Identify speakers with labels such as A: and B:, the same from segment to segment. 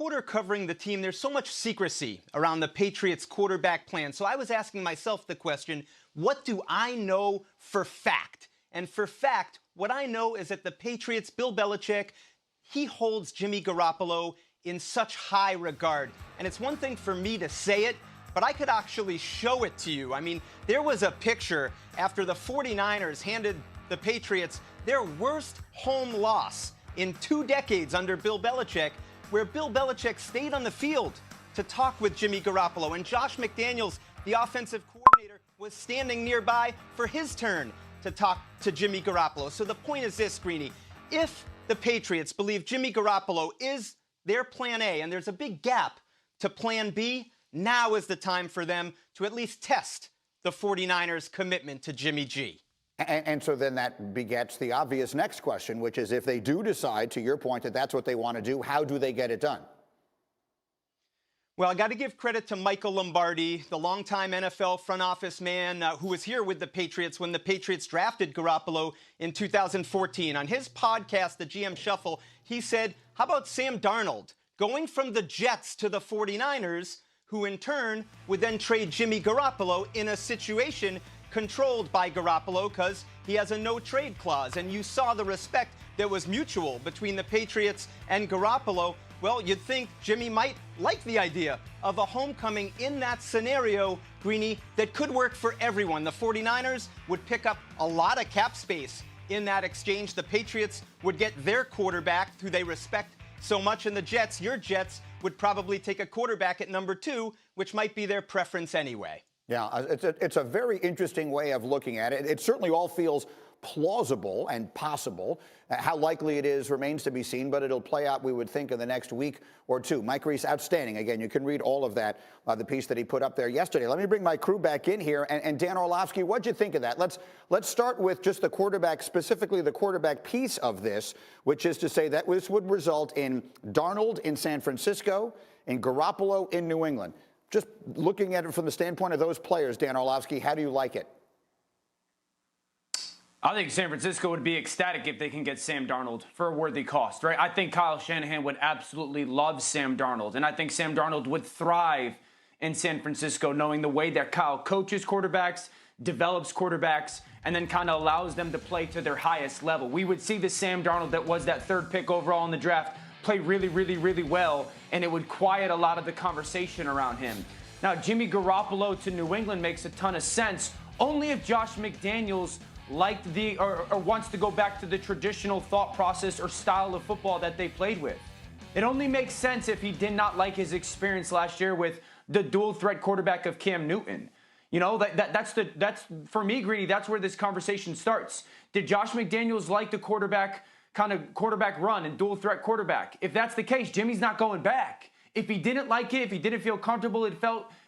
A: reporter covering the team, there's so much secrecy around the Patriots quarterback plan. So I was asking myself the question, what do I know for fact? And for fact, what I know is that the Patriots, Bill Belichick, he holds Jimmy Garoppolo in such high regard. And it's one thing for me to say it, but I could actually show it to you. I mean, there was a picture after the 49ers handed the Patriots their worst home loss in 2 decades under Bill Belichick, where Bill Belichick stayed on the field to talk with Jimmy Garoppolo, and Josh McDaniels, the offensive coordinator, was standing nearby for his turn to talk to Jimmy Garoppolo. So the point is this, Greeny, if the Patriots believe Jimmy Garoppolo is their plan A, and there's a big gap to plan B, now is the time for them to at least test the 49ers' commitment to Jimmy G.
B: And so then that begets the obvious next question, which is if they do decide, to your point, that that's what they want to do, how do they get it done?
A: Well, I got to give credit to Michael Lombardi, the longtime NFL front office man who was here with the Patriots when the Patriots drafted Garoppolo in 2014. On his podcast, The GM Shuffle, he said, how about Sam Darnold going from the Jets to the 49ers, who in turn would then trade Jimmy Garoppolo in a situation controlled by Garoppolo because he has a no-trade clause. And you saw the respect that was mutual between the Patriots and Garoppolo. Well, you'd think Jimmy might like the idea of a homecoming in that scenario, Greeny, that could work for everyone. The 49ers would pick up a lot of cap space in that exchange. The Patriots would get their quarterback, who they respect so much, and the Jets, your Jets, would probably take a quarterback at number 2, which might be their preference anyway.
B: Yeah, it's a very interesting way of looking at it. It certainly all feels plausible and possible. How likely it is remains to be seen, but it'll play out, we would think, in the next week or two. Mike Reese, outstanding. Again, you can read all of that, the piece that he put up there yesterday. Let me bring my crew back in here. And Dan Orlovsky, what'd you think of that? Let's start with just the quarterback, specifically the quarterback piece of this, which is to say that this would result in Darnold in San Francisco and Garoppolo in New England. Just looking at it from the standpoint of those players, Dan Orlovsky, how do you like it?
C: I think San Francisco would be ecstatic if they can get Sam Darnold for a worthy cost, right? I think Kyle Shanahan would absolutely love Sam Darnold, and I think Sam Darnold would thrive in San Francisco, knowing the way that Kyle coaches quarterbacks, develops quarterbacks, and then kind of allows them to play to their highest level. We would see the Sam Darnold that was that 3rd pick overall in the draft play really, really, really well, and it would quiet a lot of the conversation around him. Now, Jimmy Garoppolo to New England makes a ton of sense, only if Josh McDaniels liked or wants to go back to the traditional thought process or style of football that they played with. It only makes sense if he did not like his experience last year with the dual threat quarterback of Cam Newton. You know, that's for me, Greeny, that's where this conversation starts. Did Josh McDaniels like the quarterback run and dual threat quarterback? If that's the case, Jimmy's not going back. If he didn't like it, if he didn't feel comfortable, if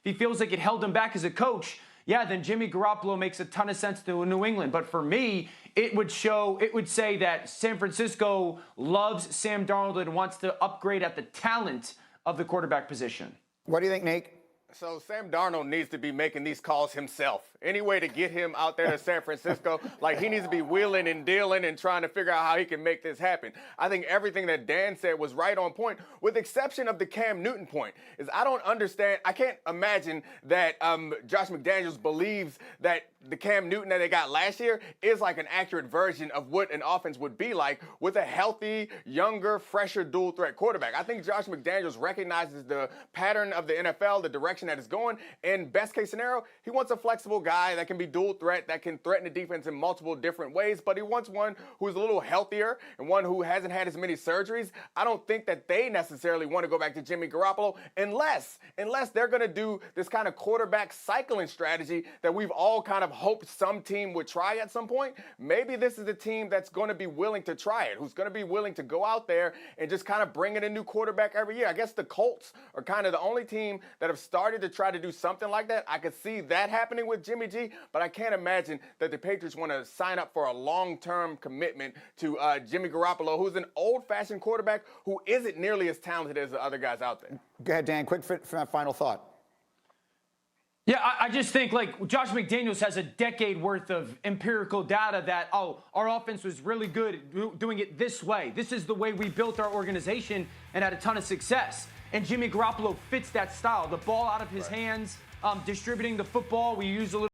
C: he feels like it held him back as a coach, yeah, then Jimmy Garoppolo makes a ton of sense to New England. But for me, it would say that San Francisco loves Sam Darnold and wants to upgrade at the talent of the quarterback position.
B: What do you think, Nate?
D: So Sam Darnold needs to be making these calls himself. Any way to get him out there to San Francisco, like he needs to be wheeling and dealing and trying to figure out how he can make this happen. I think everything that Dan said was right on point, with the exception of the Cam Newton point. Is I don't understand, I can't imagine that Josh McDaniels believes that the Cam Newton that they got last year is like an accurate version of what an offense would be like with a healthy, younger, fresher dual threat quarterback. I think Josh McDaniels recognizes the pattern of the NFL, the direction that it's going, and best case scenario, he wants a flexible guy that can be dual threat, that can threaten the defense in multiple different ways, but he wants one who's a little healthier and one who hasn't had as many surgeries. I don't think that they necessarily want to go back to Jimmy Garoppolo unless they're going to do this kind of quarterback cycling strategy that we've all kind of hoped some team would try at some point. Maybe this is the team that's going to be willing to try it, who's going to be willing to go out there and just kind of bring in a new quarterback every year. I guess the Colts are kind of the only team that have started to try to do something like that. I could see that happening with Jimmy G, but I can't imagine that the Patriots want to sign up for a long-term commitment to Jimmy Garoppolo, who's an old-fashioned quarterback who isn't nearly as talented as the other guys out there.
B: Go ahead, Dan. Quick final thought.
C: Yeah, I just think, like, Josh McDaniels has a decade worth of empirical data that, our offense was really good at doing it this way. This is the way we built our organization and had a ton of success. And Jimmy Garoppolo fits that style. The ball out of his hands, distributing the football. We use a little